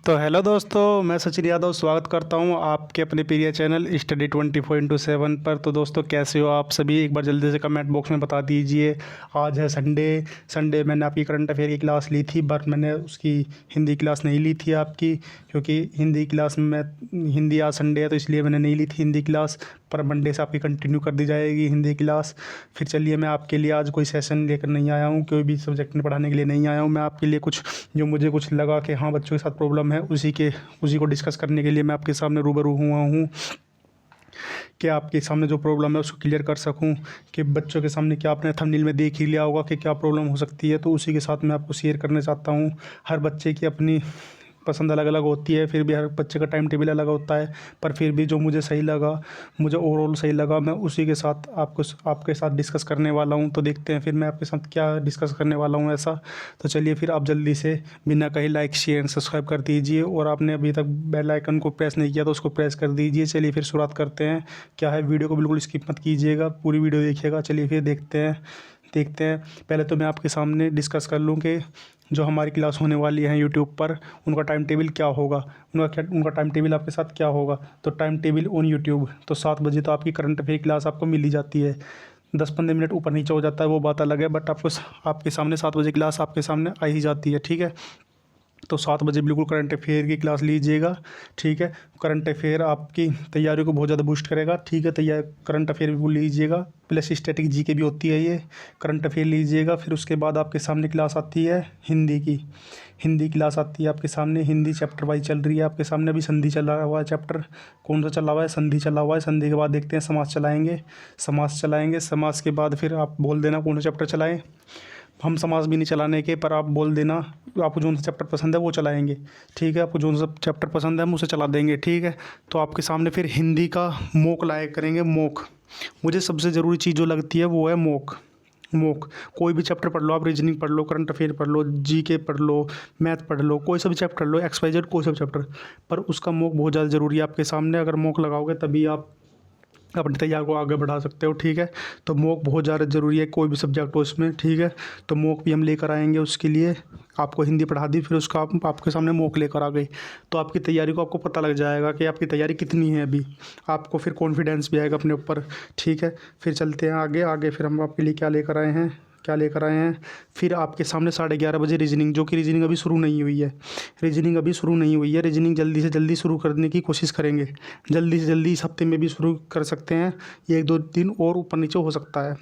तो हेलो दोस्तों, मैं सचिन यादव स्वागत करता हूं आपके अपने प्रिय चैनल स्टडी 24/7 पर। तो दोस्तों, कैसे हो आप सभी? एक बार जल्दी से कमेंट बॉक्स में बता दीजिए। आज है संडे मैंने आपकी करंट अफेयर की क्लास ली थी, बट मैंने उसकी हिंदी क्लास नहीं ली थी आपकी, क्योंकि हिंदी क्लास में हिंदी आज संडे है तो इसलिए मैंने नहीं ली थी हिंदी क्लास। पर मंडे से आपकी कंटिन्यू कर दी जाएगी हिंदी क्लास। फिर चलिए, मैं आपके लिए आज कोई सेशन लेकर नहीं आया हूँ, कोई भी सब्जेक्ट में पढ़ाने के लिए नहीं आया हूँ। मैं आपके लिए कुछ जो मुझे कुछ लगा कि हाँ बच्चों के साथ प्रॉब्लम है, उसी को डिस्कस करने के लिए मैं आपके सामने रूबरू हुआ हूँ कि आपके सामने जो प्रॉब्लम है उसको क्लियर कर सकूं। कि बच्चों के सामने क्या आपने थंबनेल में देख ही लिया होगा कि क्या प्रॉब्लम हो सकती है, तो उसी के साथ मैं आपको शेयर करना चाहता हूँ। हर बच्चे की अपनी पसंद अलग अलग होती है, फिर भी हर बच्चे का टाइम टेबल अलग होता है। पर फिर भी जो मुझे सही लगा, मुझे ओवरऑल सही लगा, मैं उसी के साथ आपके साथ डिस्कस करने वाला हूँ। तो देखते हैं फिर मैं आपके साथ क्या डिस्कस करने वाला हूँ ऐसा। तो चलिए फिर आप जल्दी से बिना कहीं लाइक शेयर एंड सब्सक्राइब कर दीजिए, और आपने अभी तक बेल आइकन को प्रेस नहीं किया तो उसको प्रेस कर दीजिए। चलिए फिर शुरुआत करते हैं। क्या है, वीडियो को बिल्कुल स्किप मत कीजिएगा, पूरी वीडियो देखिएगा। चलिए फिर देखते हैं। पहले तो मैं आपके सामने डिस्कस कर लूँ कि जो हमारी क्लास होने वाली है यूट्यूब पर, उनका टाइम टेबल क्या होगा। उनका टाइम टेबल आपके साथ क्या होगा। तो टाइम टेबल ऑन यूट्यूब, तो 7 बजे तो आपकी करंट अफेयर क्लास आपको मिल ही जाती है। 10-15 मिनट ऊपर नीचे हो जाता है वो बात अलग है, बट आपके सामने 7 बजे क्लास आपके सामने आ ही जाती है। ठीक है, तो 7 बजे बिल्कुल करंट अफेयर की क्लास लीजिएगा। ठीक है, करंट अफेयर आपकी तैयारी को बहुत ज़्यादा बूस्ट करेगा। ठीक है, करंट अफेयर बिल्कुल लीजिएगा, प्लस स्टैटिक जीके भी होती है ये। करंट अफेयर लीजिएगा। फिर उसके बाद आपके सामने क्लास आती है हिंदी की। हिंदी क्लास आती है आपके सामने, हिंदी चैप्टर वाइज चल रही है आपके सामने। अभी संधि चला हुआ है, चैप्टर कौन सा चला हुआ है, संधि चला हुआ है। संधि के बाद देखते हैं समास चलाएंगे। समास के बाद फिर आप बोल देना कौन सा चैप्टर चलाएं। हम समाज भी नहीं चलाने के, पर आप बोल देना आपको जो सा चैप्टर पसंद है वो चलाएंगे। ठीक है, आपको जो सा चैप्टर पसंद है हम उसे चला देंगे। ठीक है, तो आपके सामने फिर हिंदी का मोक लाया करेंगे। मोक मुझे सबसे ज़रूरी चीज़ जो लगती है वो है मोक। कोई भी चैप्टर पढ़ लो आप, रीजनिंग पढ़ लो, करंट अफेयर पढ़ लो, जीके पढ़ लो, मैथ पढ़ लो, कोई सा भी चैप्टर पढ़ लो, XYZ कोई सा भी चैप्टर, पर उसका मोक बहुत ज़्यादा ज़रूरी है आपके सामने। अगर मोक लगाओगे तभी आप अपनी तैयार को आगे बढ़ा सकते हो। ठीक है, तो मोक बहुत ज़्यादा ज़रूरी है, कोई भी सब्जेक्ट हो इसमें। ठीक है, तो मोक भी हम लेकर आएंगे उसके लिए। आपको हिंदी पढ़ा दी, फिर उसका आपके सामने मोक लेकर आ गई, तो आपकी तैयारी को आपको पता लग जाएगा कि आपकी तैयारी कितनी है अभी। आपको फिर कॉन्फिडेंस भी आएगा अपने ऊपर। ठीक है, फिर चलते हैं आगे फिर हम आपके लिए क्या लेकर आए हैं। फिर आपके सामने 11:30 बजे रीजनिंग, जो कि रीजनिंग अभी शुरू नहीं हुई है। रीजनिंग जल्दी से जल्दी शुरू करने की कोशिश करेंगे। जल्दी से जल्दी इस हफ्ते में भी शुरू कर सकते हैं, 1-2 दिन और ऊपर नीचे हो सकता है,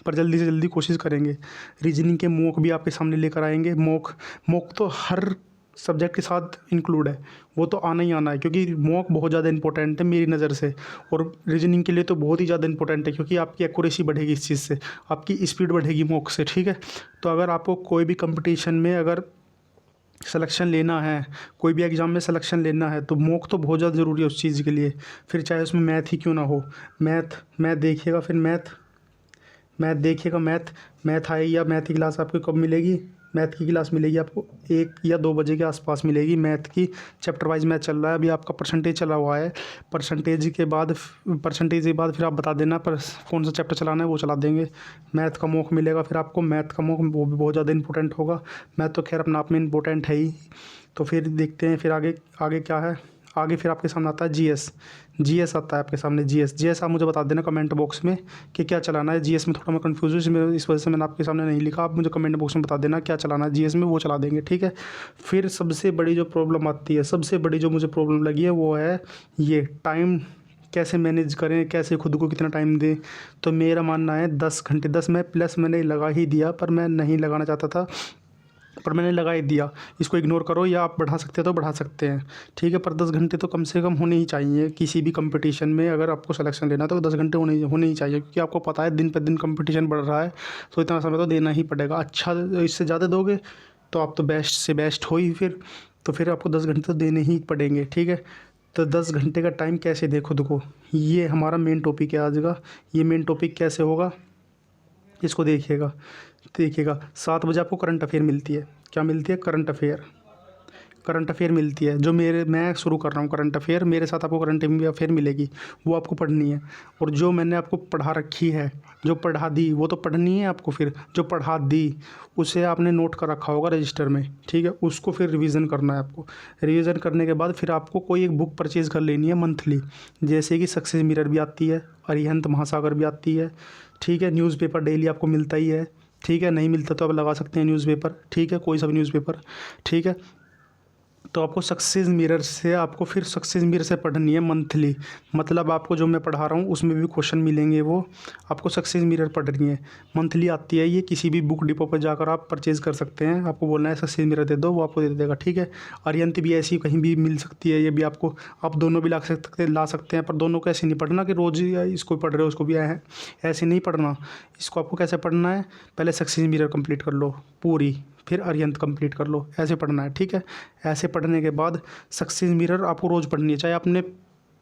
पर जल्दी से जल्दी कोशिश करेंगे। रीजनिंग के मोक भी आपके सामने लेकर आएंगे। मोक तो हर सब्जेक्ट के साथ इंक्लूड है, वो तो आना ही आना है, क्योंकि मोक बहुत ज़्यादा इंपॉर्टेंट है मेरी नज़र से। और रीजनिंग के लिए तो बहुत ही ज़्यादा इंपॉर्टेंट है, क्योंकि आपकी एक्यूरेसी बढ़ेगी इस चीज़ से, आपकी स्पीड बढ़ेगी मोक से। ठीक है, तो अगर आपको कोई भी कंपटीशन में अगर सिलेक्शन लेना है, कोई भी एग्ज़ाम में सिलेक्शन लेना है, तो मोक तो बहुत ज़्यादा ज़रूरी है उस चीज़ के लिए। फिर चाहे उसमें मैथ ही क्यों ना हो। मैथ देखिएगा, फिर मैथ आएगी। या मैथ की क्लास आपको कब मिलेगी? मैथ की क्लास मिलेगी आपको 1 या 2 बजे के आसपास मिलेगी। मैथ की चैप्टर वाइज मैथ चल रहा है, अभी आपका परसेंटेज चला हुआ है। परसेंटेज के बाद फिर आप बता देना पर कौन सा चैप्टर चलाना है, वो चला देंगे। मैथ का मोक मिलेगा फिर आपको। मैथ का मोक वो भी बहुत ज़्यादा इंपॉर्टेंट होगा। मैथ तो खैर अपने आप में इंपॉर्टेंट है ही। तो फिर देखते हैं फिर आगे क्या है। आगे फिर आपके सामने आता है जीएस आता है आपके सामने। जीएस आप मुझे बता देना कमेंट बॉक्स में कि क्या चलाना है। जीएस में थोड़ा मैं कन्फ्यूज हूँ, इस वजह से मैंने आपके सामने नहीं लिखा। आप मुझे कमेंट बॉक्स में बता देना क्या चलाना है जीएस में, वो चला देंगे। ठीक है, फिर सबसे बड़ी जो प्रॉब्लम आती है, सबसे बड़ी जो मुझे प्रॉब्लम लगी है वो है ये टाइम कैसे मैनेज करें, कैसे खुद को कितना टाइम दें। तो मेरा मानना है 10 घंटे। 10 में प्लस मैंने लगा ही दिया, पर मैं नहीं लगाना चाहता था, पर मैंने लगा ही दिया। इसको इग्नोर करो, या आप बढ़ा सकते हो तो बढ़ा सकते हैं। ठीक है, पर 10 घंटे तो कम से कम होने ही चाहिए किसी भी कंपटीशन में। अगर आपको सिलेक्शन लेना है तो 10 घंटे होने ही चाहिए, क्योंकि आपको पता है दिन पर दिन कंपटीशन बढ़ रहा है, तो इतना समय तो देना ही पड़ेगा। अच्छा, इससे ज़्यादा दोगे तो आप तो बेस्ट से बेस्ट हो ही फिर। तो फिर आपको 10 घंटे तो देने ही पड़ेंगे। ठीक है, तो 10 घंटे का टाइम कैसे दे खुद को, ये हमारा मेन टॉपिक है आज का। ये मेन टॉपिक कैसे होगा इसको देखिएगा। 7 बजे आपको करंट अफेयर मिलती है। क्या मिलती है? Current affair. करंट अफेयर मिलती है, जो मैं शुरू कर रहा हूँ करंट अफेयर, मेरे साथ आपको करंट अफेयर मिलेगी, वो आपको पढ़नी है। और जो मैंने आपको पढ़ा रखी है, जो पढ़ा दी, वो तो पढ़नी है आपको। फिर जो पढ़ा दी उसे आपने नोट कर रखा होगा रजिस्टर में, ठीक है, उसको फिर रिवीजन करना है आपको। रिवीजन करने के बाद फिर आपको कोई एक बुक परचेज़ कर लेनी है मंथली, जैसे कि सक्सेस मिरर भी आती है, अरिहंत महासागर भी आती है, ठीक है। न्यूज़पेपर डेली आपको मिलता ही है, ठीक है। नहीं मिलता तो आप लगा सकते हैं न्यूज़पेपर, ठीक है, कोई सा भी न्यूज़पेपर, ठीक है। तो आपको सक्सेस मिरर से आपको फिर सक्सेस मिरर से पढ़नी है मंथली, मतलब आपको जो मैं पढ़ा रहा हूँ उसमें भी क्वेश्चन मिलेंगे, वो आपको सक्सेस मिरर पढ़नी है। मंथली आती है ये, किसी भी बुक डिपो पर जाकर आप परचेज़ कर सकते हैं, आपको बोलना है सक्सेस मिरर दे दो, वो आपको दे देगा, ठीक है। अरिहंत भी ऐसी कहीं भी मिल सकती है, ये भी आपको, आप दोनों भी ला सकते हैं, पर दोनों को ऐसे नहीं पढ़ना कि रोज़ इसको पढ़ रहे हो उसको भी आया है, ऐसे नहीं पढ़ना। इसको आपको कैसे पढ़ना है, पहले सक्सेस मिरर कंप्लीट कर लो पूरी, फिर अरिहंत कंप्लीट कर लो, ऐसे पढ़ना है, ठीक है। ऐसे पढ़ने के बाद सक्सेस मिरर आपको रोज़ पढ़नी है, चाहे आपने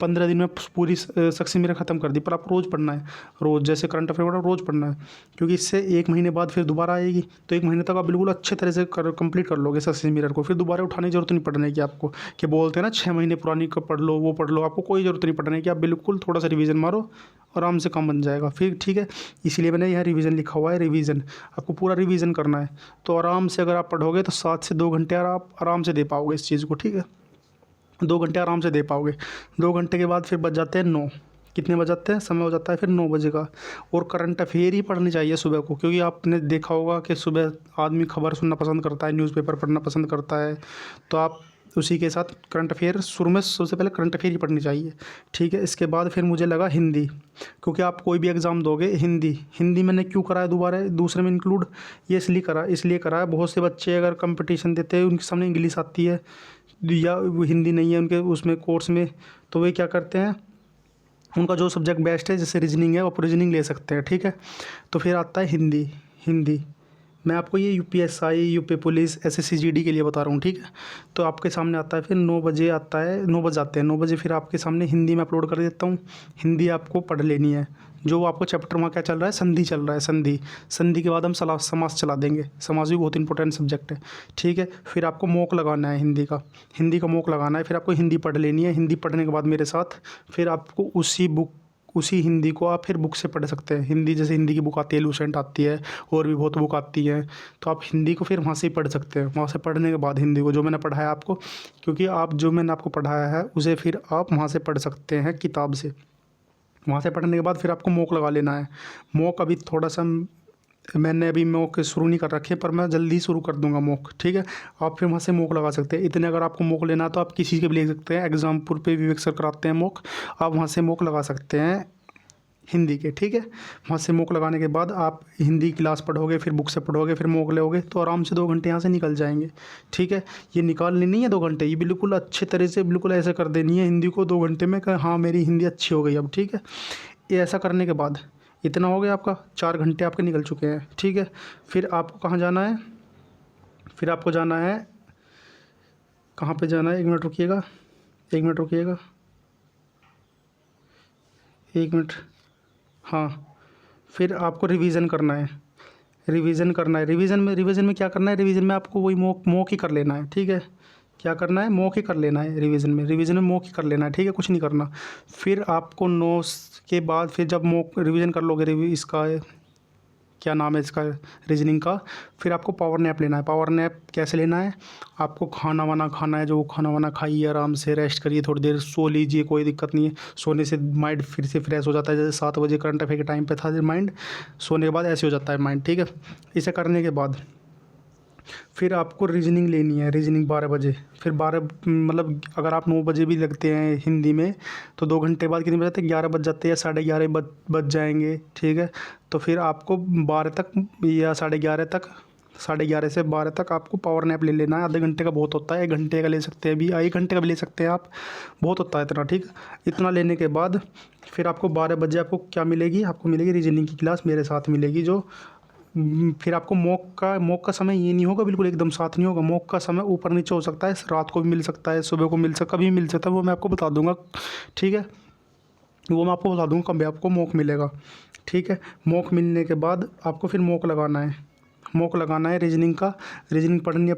15 दिन में पूरी सक्सेस मिरर ख़त्म कर दी, पर आपको रोज़ पढ़ना है, रोज़, जैसे करंट अफेयर पढ़ा रोज़ पढ़ना है, क्योंकि इससे 1 महीने बाद फिर दोबारा आएगी, तो 1 महीने तक आप बिल्कुल अच्छे तरह से कंप्लीट कर लोगे सक्सेस मिरर को। फिर दोबारा उठाने की जरूरत नहीं पड़ने की आपको, कि बोलते हैं ना 6 महीने पुरानी को पढ़ लो, वो पढ़ लो, आपको कोई ज़रूरत नहीं पढ़ने की, आप बिल्कुल थोड़ा सा रिवीजन मारो, आराम से काम बन जाएगा फिर, ठीक है। इसीलिए मैंने यहाँ रिवीजन लिखा हुआ है, रिवीजन आपको पूरा रिवीजन करना है। तो आराम से अगर आप पढ़ोगे तो 7 से 2 घंटे आप आराम से दे पाओगे इस चीज़ को, ठीक है। 2 घंटे आराम से दे पाओगे। 2 घंटे के बाद फिर बज जाते हैं 9, कितने बज जाते हैं, समय हो जाता है फिर 9 बजे का। और करंट अफेयर ही पढ़नी चाहिए सुबह को, क्योंकि आपने देखा होगा कि सुबह आदमी खबर सुनना पसंद करता है, न्यूज़पेपर पढ़ना पसंद करता है, तो आप उसी के साथ करंट अफेयर शुरू में सबसे पहले करंट अफेयर ही पढ़नी चाहिए, ठीक है। इसके बाद फिर मुझे लगा हिंदी, क्योंकि आप कोई भी एग्ज़ाम दोगे, हिंदी मैंने क्यों करा है दोबारा दूसरे में इंक्लूड, ये इसलिए करा है, बहुत से बच्चे अगर कंपटीशन देते हैं उनके सामने इंग्लिश आती है या वो हिंदी नहीं है उनके उसमें कोर्स में, तो वे क्या करते हैं, उनका जो सब्जेक्ट बेस्ट है, जैसे रीजनिंग है, वो आप रीजनिंग ले सकते हैं, ठीक है। तो फिर आता है हिंदी। मैं आपको ये UPSI, UP police, SSC GD के लिए बता रहा हूँ, ठीक है। तो आपके सामने आता है फिर 9 बजे आता है, 9 बज आते हैं, 9 बजे फिर आपके सामने हिंदी में अपलोड कर देता हूँ। हिंदी आपको पढ़ लेनी है, जो आपको चैप्टर वहाँ क्या चल रहा है, संधि चल रहा है, संधि के बाद हम समास चला देंगे, समास भी बहुत इंपॉर्टेंट सब्जेक्ट है, ठीक है। फिर आपको मॉक लगाना है हिंदी का मॉक लगाना है, फिर आपको हिंदी पढ़ लेनी है। हिंदी पढ़ने के बाद मेरे साथ फिर आपको उसी हिंदी को आप फिर बुक से पढ़ सकते हैं। हिंदी जैसे हिंदी की बुक आती है, लूसेंट आती है, और भी बहुत बुक आती है, तो आप हिंदी को फिर वहाँ से ही पढ़ सकते हैं। वहाँ से पढ़ने के बाद हिंदी को जो मैंने पढ़ाया आपको, क्योंकि आप जो मैंने आपको पढ़ाया है उसे फिर आप वहाँ से पढ़ सकते हैं किताब से। वहाँ से पढ़ने के बाद फिर आपको मॉक लगा लेना है। मॉक अभी थोड़ा सा मैंने अभी मॉक शुरू नहीं कर रखे, पर मैं जल्दी शुरू कर दूंगा मॉक, ठीक है। आप फिर वहाँ से मॉक लगा सकते हैं। इतने अगर आपको मॉक लेना है तो आप किसी के भी ले सकते हैं, एग्जामपुर पे विवेक सर कराते हैं मॉक, आप वहाँ से मॉक लगा सकते हैं हिंदी के, ठीक है। वहाँ से मॉक लगाने के बाद आप हिंदी क्लास पढ़ोगे, फिर बुक से पढ़ोगे, फिर मॉक लोगे, तो आराम से 2 घंटे यहाँ से निकल जाएंगे, ठीक है। ये निकालनी नहीं है 2 घंटे, ये बिल्कुल अच्छे तरह से बिल्कुल ऐसे कर देनी है हिंदी को 2 घंटे में, हाँ मेरी हिंदी अच्छी हो गई अब, ठीक है। ये ऐसा करने के बाद इतना हो गया आपका, 4 घंटे आपके निकल चुके हैं, ठीक है। फिर आपको कहाँ जाना है, फिर आपको जाना है, कहाँ पे जाना है, 1 मिनट रुकिएगा, 1 मिनट रुकिएगा, 1 मिनट, हाँ। फिर आपको रिवीजन करना है, रिवीजन में क्या करना है, रिवीजन में आपको वही मॉक ही कर लेना है, ठीक है। क्या करना है, मॉक ही कर लेना है रिवीजन में मॉक ही कर लेना है, ठीक है, कुछ नहीं करना। फिर आपको नोट्स के बाद फिर जब मॉक रिवीजन कर लोगे, इसका क्या नाम है इसका, रीजनिंग का, फिर आपको पावर नैप लेना है। पावर नैप कैसे लेना है, आपको खाना वाना खाना है, जो खाना वाना खाइए, आराम से रेस्ट करिए, थोड़ी देर सो लीजिए, कोई दिक्कत नहीं है। सोने से माइंड फिर से फ्रेश हो जाता है, जैसे 7 बजे करंट अफेयर के टाइम पे था माइंड, सोने के बाद ऐसे हो जाता है माइंड, ठीक है। इसे करने के बाद फिर आपको रीजनिंग लेनी है, रीजनिंग 12 बजे, फिर 12 मतलब अगर आप 9 बजे भी लगते हैं हिंदी में, तो 2 घंटे बाद कितने बज जाते हैं, 11 बज जाते हैं या 11:30 बज जाएंगे, ठीक है। तो फिर आपको 12 तक या 11:30 तक, 11:30 से 12 तक आपको पावर नैप ले लेना है। आधे घंटे का बहुत होता है, 1 घंटे का ले सकते हैं, अभी 1 घंटे का भी ले सकते हैं आप, बहुत होता है इतना, ठीक। इतना लेने के बाद फिर आपको 12 बजे आपको क्या मिलेगी, आपको मिलेगी रीजनिंग की क्लास मेरे साथ मिलेगी, जो फिर आपको मॉक का समय ये नहीं होगा, बिल्कुल एकदम साथ नहीं होगा। मॉक का समय ऊपर नीचे हो सकता है, रात को भी मिल सकता है, सुबह को मिल सकता, कभी मिल सकता है, वो मैं आपको बता दूंगा, ठीक है। वो मैं आपको बता दूंगा कब आपको मॉक मिलेगा, ठीक है। मॉक मिलने के बाद आपको फिर मॉक लगाना है रीजनिंग का, रीजनिंग पढ़नी है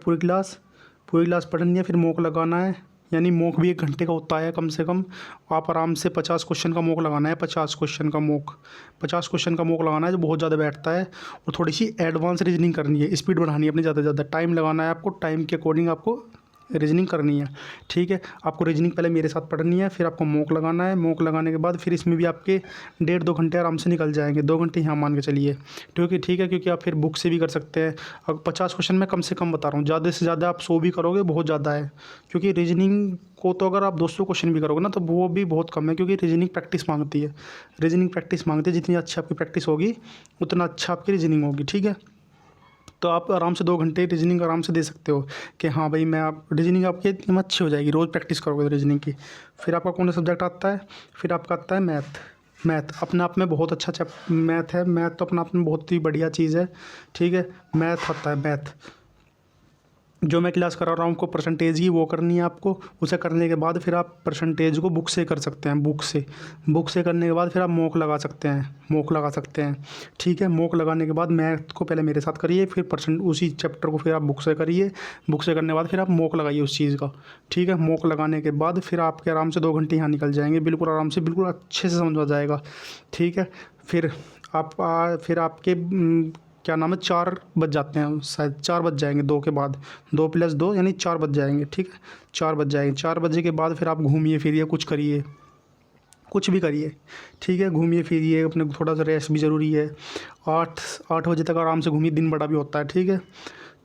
पूरी क्लास पढ़नी है, फिर मॉक लगाना है, यानी मॉक भी 1 घंटे का होता है कम से कम। आप आराम से 50 क्वेश्चन का मॉक लगाना है, 50 क्वेश्चन का मॉक, 50 क्वेश्चन का मॉक लगाना है जो बहुत ज़्यादा बैठता है। और थोड़ी सी एडवांस रीजनिंग करनी है, स्पीड बढ़ानी है अपनी ज़्यादा से ज़्यादा, टाइम लगाना है आपको, टाइम के अकॉर्डिंग आपको रीजनिंग करनी है, ठीक है। आपको रीजनिंग पहले मेरे साथ पढ़नी है, फिर आपको मॉक लगाना है। मॉक लगाने के बाद फिर इसमें भी आपके 1.5-2 घंटे आराम से निकल जाएंगे, 2 घंटे यहाँ मान के चलिए, क्योंकि ठीक है, क्योंकि आप फिर बुक से भी कर सकते हैं। अब 50 क्वेश्चन मैं कम से कम बता रहा हूँ, ज़्यादा से ज़्यादा आप 100 भी करोगे बहुत ज़्यादा है, क्योंकि रीजनिंग को तो अगर आप 200 क्वेश्चन भी करोगे ना तो वो भी बहुत कम है, क्योंकि रीजनिंग प्रैक्टिस मांगती है। रीजनिंग प्रैक्टिस मांगती है, जितनी अच्छी आपकी प्रैक्टिस होगी उतना अच्छा आपकी रीजनिंग होगी, ठीक है। तो आप आराम से 2 घंटे रीजनिंग आराम से दे सकते हो कि हाँ भाई मैं आप रीजनिंग आपकी एकदम अच्छी हो जाएगी, रोज़ प्रैक्टिस करोगे रीजनिंग की। फिर आपका कौन सा सब्जेक्ट आता है? फिर आपका आता है मैथ। मैथ अपने आप में बहुत अच्छा मैथ है, मैथ तो अपने आप में बहुत ही बढ़िया चीज़ है, ठीक है। मैथ आता है, मैथ जो मैं क्लास करा रहा हूँ आपको परसेंटेज की वो करनी है आपको। उसे करने के बाद फिर आप परसेंटेज को बुक से कर सकते हैं, बुक से करने के बाद फिर आप मॉक लगा सकते हैं, मॉक लगा सकते हैं, ठीक है। मॉक लगाने के बाद मैथ को पहले मेरे साथ करिए, फिर उसी चैप्टर को फिर आप बुक से करिए, बुक से करने के बाद फिर आप मॉक लगाइए उस चीज़ का, ठीक है। मॉक लगाने के बाद फिर आपके आराम से 2 घंटे यहाँ निकल जाएंगे, बिल्कुल आराम से, बिल्कुल अच्छे से समझ आ जाएगा, ठीक है। फिर फिर आपके क्या नाम है 4 बज जाते हैं शायद, 4 बज जाएंगे 2 के बाद, 2 + 2 यानी 4 बज जाएंगे, ठीक है। 4 बज जाएंगे, 4 बजे के बाद फिर आप घूमिए फिरिए, कुछ करिए, कुछ भी करिए, ठीक है। घूमिए फिरिए, अपने को थोड़ा सा रेस्ट भी ज़रूरी है। 8 बजे तक आराम से घूमिए, दिन बड़ा भी होता है, ठीक है।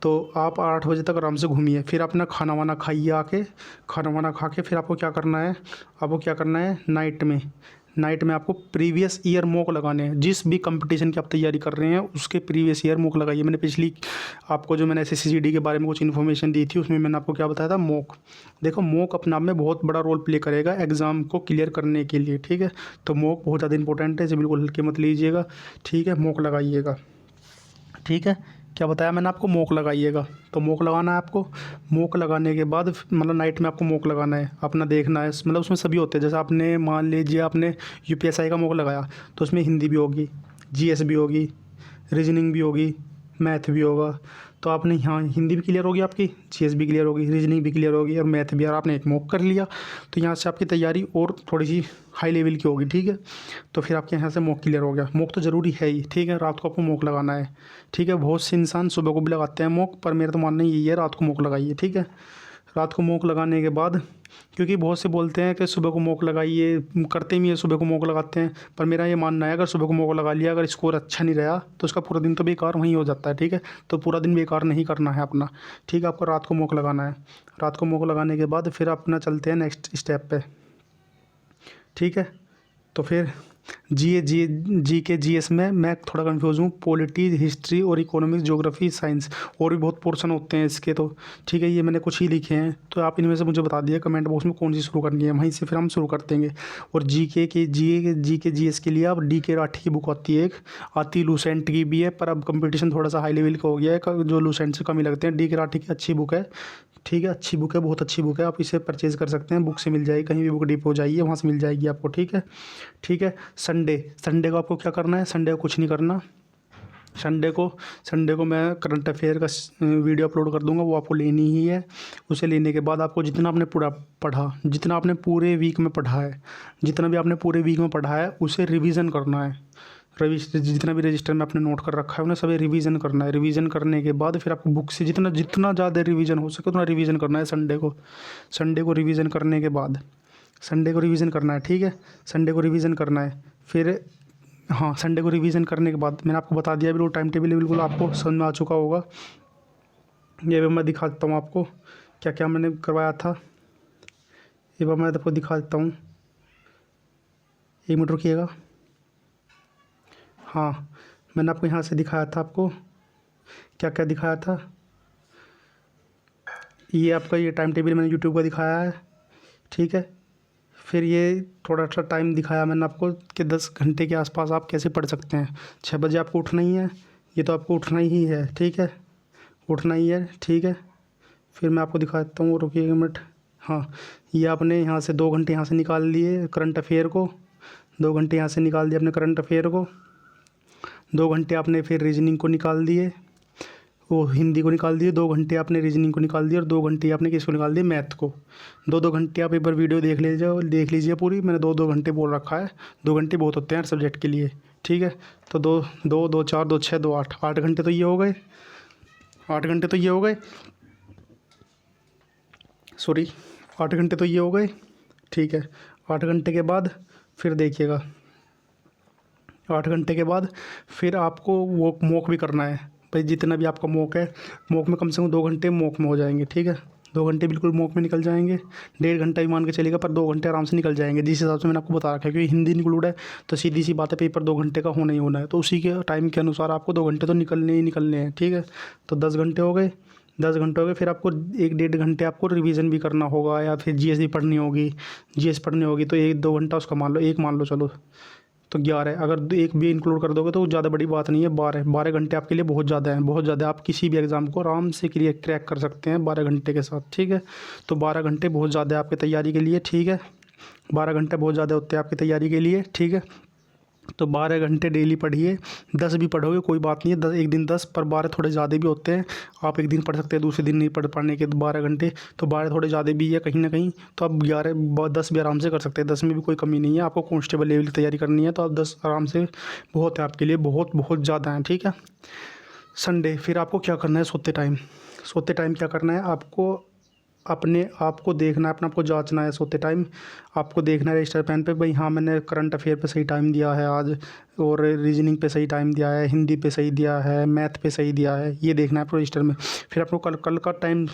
तो आप 8 बजे तक आराम से घूमिए, फिर अपना खाना वाना खाइए, आके खाना वाना खा के फिर आपको क्या करना है, नाइट में आपको प्रीवियस ईयर मॉक लगाने हैं। जिस भी कंपटीशन की आप तैयारी कर रहे हैं उसके प्रीवियस ईयर मॉक लगाइए। मैंने पिछली आपको जो मैंने SSCGD के बारे में कुछ इन्फॉर्मेशन दी थी उसमें मैंने आपको क्या बताया था, मॉक। देखो मॉक अपने आप में बहुत बड़ा रोल प्ले करेगा एग्ज़ाम को क्लियर करने के लिए, ठीक है। तो मॉक बहुत ज़्यादा इंपॉर्टेंट है, इसे बिल्कुल हल्के मत लीजिएगा, ठीक है। मॉक लगाइएगा, ठीक है। क्या बताया मैंने आपको, मॉक लगाइएगा। तो मॉक लगाना है आपको, मॉक लगाने के बाद मतलब नाइट में आपको मॉक लगाना है, अपना देखना है, मतलब उसमें सभी होते हैं। जैसे आपने मान लीजिए आपने UPSI का मॉक लगाया तो उसमें हिंदी भी होगी, GS भी होगी, रीजनिंग भी होगी, मैथ भी होगा। तो आपने यहाँ हिंदी भी क्लियर होगी आपकी, GS भी क्लियर होगी, रीजनिंग भी क्लियर होगी और मैथ भी, और आपने एक मॉक कर लिया तो यहाँ से आपकी तैयारी और थोड़ी सी हाई लेवल की होगी, ठीक है। तो फिर आपके यहाँ से मॉक क्लियर हो गया। मॉक तो ज़रूरी है ही, ठीक है। रात को आपको मॉक लगाना है, ठीक है। बहुत से इंसान सुबह को भी लगाते हैं मॉक, पर मेरा तो मानना यही है रात को मॉक लगाइए, ठीक है। रात को मॉक लगाने के बाद, क्योंकि बहुत से बोलते हैं कि सुबह को मॉक लगाइए, करते भी है सुबह को मॉक लगाते हैं, पर मेरा ये मानना है अगर सुबह को मॉक लगा लिया, अगर स्कोर अच्छा नहीं रहा तो उसका पूरा दिन तो बेकार वहीं हो जाता है, ठीक है। तो पूरा दिन बेकार नहीं करना है अपना, ठीक है। आपको रात को मॉक लगाना है। रात को मॉक लगाने के बाद फिर अपना चलते हैं नेक्स्ट स्टेप पे, ठीक है। तो फिर GK GS में मैं थोड़ा कंफ्यूज हूँ, पॉलिटी, हिस्ट्री और इकोनॉमिक्स, ज्योग्राफी, साइंस और भी बहुत पोर्शन होते हैं इसके, तो ठीक है। ये मैंने कुछ ही लिखे हैं, तो आप इनमें से मुझे बता दिए कमेंट बॉक्स में कौन सी शुरू करनी है, वहीं से फिर हम शुरू कर देंगे। और GK GS के लिए आप DK राठी की बुक आती है, एक आती लूसेंट की भी है, पर अब कंपटीशन थोड़ा सा हाई लेवल का हो गया है, जो लूसेंट से कम ही लगते हैं। DK राठी की अच्छी बुक है, ठीक है, अच्छी बुक है, बहुत अच्छी बुक है। आप इसे परचेज़ कर सकते हैं, बुक से मिल जाएगी, कहीं भी बुक डिपो जाइए वहाँ से मिल जाएगी आपको, ठीक है, ठीक है। संडे को आपको क्या करना है, संडे को कुछ नहीं करना। संडे को मैं करंट अफेयर का वीडियो अपलोड कर दूंगा, वो आपको लेनी ही है। उसे लेने के बाद आपको जितना आपने जितना आपने पूरे वीक में पढ़ा है, जितना भी आपने पूरे वीक में पढ़ा है उसे रिवीजन करना है। जितना भी रजिस्टर में आपने नोट कर रखा है उन्हें सभी रिवीजन करना है। रिवीजन करने के बाद फिर आपको बुक से जितना ज़्यादा रिवीजन हो सके उतना रिवीजन करना है संडे को रिवीजन करने के बाद संडे को रिवीजन करना है, ठीक है। संडे को रिवीजन करना है, फिर हाँ, संडे को रिवीजन करने के बाद मैंने आपको बता दिया, बिल्कुल टाइम टेबल बिल्कुल आपको समझ में आ चुका होगा। ये भी मैं दिखा देता हूँ आपको क्या क्या मैंने करवाया था, ये बार मैं आपको दिखा देता हूँ, 1 मिनट रुकिएगा। हाँ, मैंने आपको यहाँ से दिखाया था, आपको क्या क्या दिखाया था। ये आपका ये टाइम टेबल मैंने यूट्यूब का दिखाया है, ठीक है। फिर ये थोड़ा सा टाइम दिखाया मैंने आपको कि 10 घंटे के आसपास आप कैसे पढ़ सकते हैं। 6 बजे आपको उठना ही है, ये तो आपको उठना ही है, ठीक है, उठना ही है, ठीक है। फिर मैं आपको दिखा देता हूँ, रुकिए 1 मिनट। हाँ, ये आपने यहाँ से 2 घंटे यहाँ से निकाल लिए करंट अफेयर को, 2 घंटे यहाँ से निकाल दिए अपने करंट अफेयर को, 2 घंटे आपने फिर रीजनिंग को निकाल दिए, वो हिंदी को निकाल दिए, 2 घंटे आपने रीजनिंग को निकाल दिया और 2 घंटे आपने किसको निकाल दिए, मैथ को। 2-2 घंटे आप एक बार वीडियो देख लीजिए पूरी। मैंने 2-2 घंटे बोल रखा है, 2 घंटे बहुत होते हैं हर सब्जेक्ट के लिए, ठीक है। तो 2 2 2 4 2 6 2 8 8 घंटे तो ये हो गए, 8 घंटे तो ये हो गए, सॉरी 8 घंटे तो ये हो गए, ठीक है। 8 घंटे के बाद फिर देखिएगा, 8 घंटे के बाद फिर आपको वो मॉक भी करना है भाई। जितना भी आपका मॉक है, मॉक में कम से कम 2 घंटे मॉक में हो जाएंगे, ठीक है। 2 घंटे बिल्कुल मॉक में निकल जाएंगे, 1.5 घंटा भी मान के चलेगा, पर 2 घंटे आराम से निकल जाएंगे। जिस हिसाब से मैंने आपको बता रखा है, क्योंकि हिंदी इंक्लूड है तो सीधी सी बात है, पेपर 2 घंटे का होना ही होना है। तो उसी के टाइम के अनुसार आपको 2 घंटे तो निकलने ही निकलने हैं, ठीक है। तो 10 घंटे हो गए, 10 घंटे हो गए। फिर आपको 1-1.5 घंटे आपको रिवीजन भी करना होगा, या फिर जीएस भी पढ़नी होगी। जीएस पढ़नी होगी तो 1-2 घंटा उसका मान लो, 1 मान लो चलो, तो 11। अगर एक भी इंक्लूड कर दोगे तो ज़्यादा बड़ी बात नहीं है। 12 घंटे आपके लिए बहुत ज़्यादा है, बहुत ज़्यादा। आप किसी भी एग्ज़ाम को आराम से क्रैक कर सकते हैं 12 घंटे के साथ, ठीक है। तो 12 घंटे बहुत ज़्यादा है आपकी तैयारी के लिए, ठीक है। 12 घंटे बहुत ज़्यादा होते हैं आपकी तैयारी के लिए, ठीक है। तो 12 घंटे डेली पढ़िए। 10 भी पढ़ोगे कोई बात नहीं है, 10 एक दिन 10, पर 12 थोड़े ज़्यादा भी होते हैं। आप एक दिन पढ़ सकते हैं, दूसरे दिन नहीं पढ़ने के 12 घंटे, तो 12 थोड़े ज़्यादा भी है कहीं ना कहीं। तो आप 10 भी आराम से कर सकते हैं, 10 में भी कोई कमी नहीं है। आपको कांस्टेबल लेवल की तैयारी करनी है तो आप 10 आराम से बहुत है आपके लिए, बहुत बहुत ज़्यादा है, ठीक है। संडे फिर आपको क्या करना है, सोते टाइम क्या करना है आपको, अपने आप को देखना है, अपने आप को जांचना है। सोते टाइम आपको देखना है रजिस्टर पेन पे, भाई हाँ मैंने करंट अफेयर पे सही टाइम दिया है आज, और रीजनिंग पे सही टाइम दिया है, हिंदी पे सही दिया है, मैथ पे सही दिया है, ये देखना है आपको रजिस्टर में। फिर आपको कल का टाइम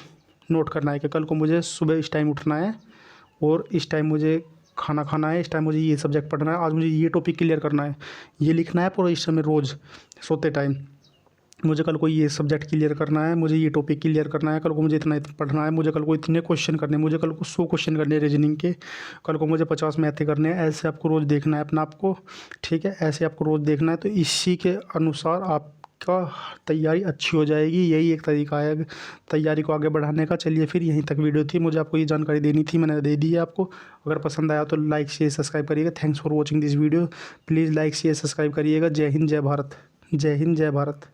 नोट करना है कि कल को मुझे सुबह इस टाइम उठना है, और इस टाइम मुझे खाना खाना है, इस टाइम मुझे ये सब्जेक्ट पढ़ना है, आज मुझे ये टॉपिक क्लियर करना है। ये लिखना है पूरा रजिस्टर में रोज़ सोते टाइम। मुझे कल को ये सब्जेक्ट क्लियर करना है, मुझे ये टॉपिक क्लियर करना है, कल को मुझे इतना पढ़ना है, मुझे कल को इतने क्वेश्चन करने हैं, मुझे कल को 100 क्वेश्चन करने हैं रीजनिंग के, कल को मुझे 50 मैथ के करने हैं। ऐसे आपको रोज़ देखना है अपना आपको, ठीक है। ऐसे आपको रोज़ देखना है, तो इसी के अनुसार आपका तैयारी अच्छी हो जाएगी। यही एक तरीका है तैयारी को आगे बढ़ाने का। चलिए फिर यहीं तक वीडियो थी, मुझे आपको ये जानकारी देनी थी, मैंने दे दी है आपको। अगर पसंद आया तो लाइक शेयर सब्सक्राइब करिएगा। Thanks for watching this video. Please like share subscribe करिएगा। जय हिंद जय भारत, जय हिंद जय भारत।